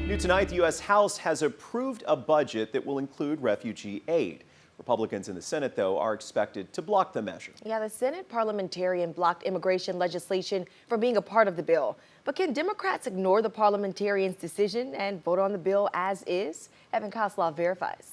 New tonight, the U.S. House has approved a budget that will include refugee aid. Republicans in the Senate, though, are expected to block the measure. Yeah, the Senate parliamentarian blocked immigration legislation from being a part of the bill. But can Democrats ignore the parliamentarian's decision and vote on the bill as is? Evan Kosloff verifies.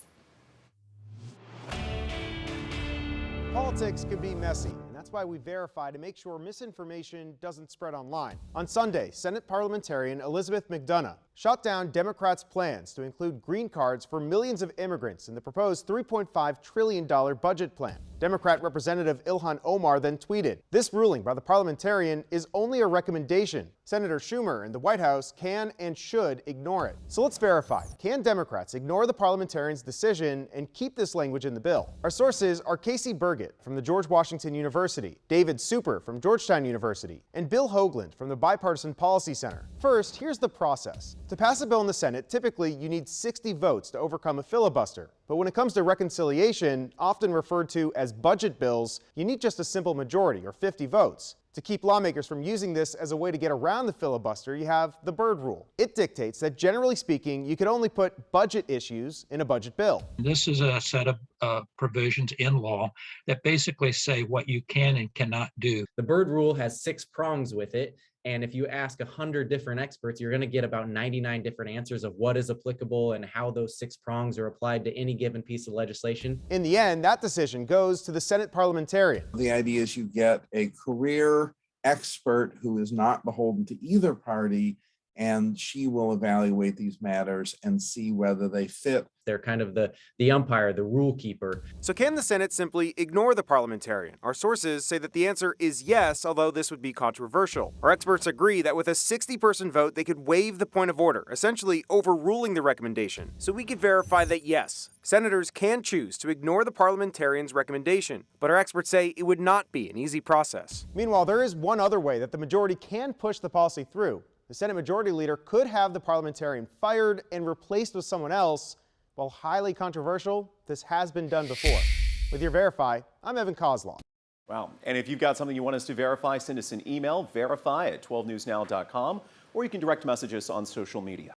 Politics can be messy, and that's why we verify to make sure misinformation doesn't spread online. On Sunday, Senate parliamentarian Elizabeth McDonough shot down Democrats' plans to include green cards for millions of immigrants in the proposed $3.5 trillion budget plan. Democrat Representative Ilhan Omar then tweeted, "This ruling by the parliamentarian is only a recommendation. Senator Schumer and the White House can and should ignore it." So let's verify. Can Democrats ignore the parliamentarian's decision and keep this language in the bill? Our sources are Casey Burgett from the George Washington University, David Super from Georgetown University, and Bill Hoagland from the Bipartisan Policy Center. First, here's the process. To pass a bill in the Senate, typically you need 60 votes to overcome a filibuster. But when it comes to reconciliation, often referred to as budget bills, you need just a simple majority, or 50 votes. To keep lawmakers from using this as a way to get around the filibuster, you have the Byrd Rule. It dictates that, generally speaking, you can only put budget issues in a budget bill. This is a set of provisions in law that basically say what you can and cannot do. The Byrd Rule has 6 prongs with it. And if you ask 100 different experts, you're going to get about 99 different answers of what is applicable and how those 6 prongs are applied to any given piece of legislation. In the end, that decision goes to the Senate parliamentarian. The idea is you get a career expert who is not beholden to either party, and she will evaluate these matters and see whether they fit. They're kind of the umpire, the rule keeper. So can the Senate simply ignore the parliamentarian? Our sources say that the answer is yes, although this would be controversial. Our experts agree that with a 60-person vote, they could waive the point of order, essentially overruling the recommendation. So we could verify that yes, senators can choose to ignore the parliamentarian's recommendation, but our experts say it would not be an easy process. Meanwhile, there is one other way that the majority can push the policy through. The Senate Majority Leader could have the parliamentarian fired and replaced with someone else. While highly controversial, this has been done before. With your Verify, I'm Evan Kosloff. Wow. And if you've got something you want us to verify, send us an email, verify@12newsnow.com, or you can direct message us on social media.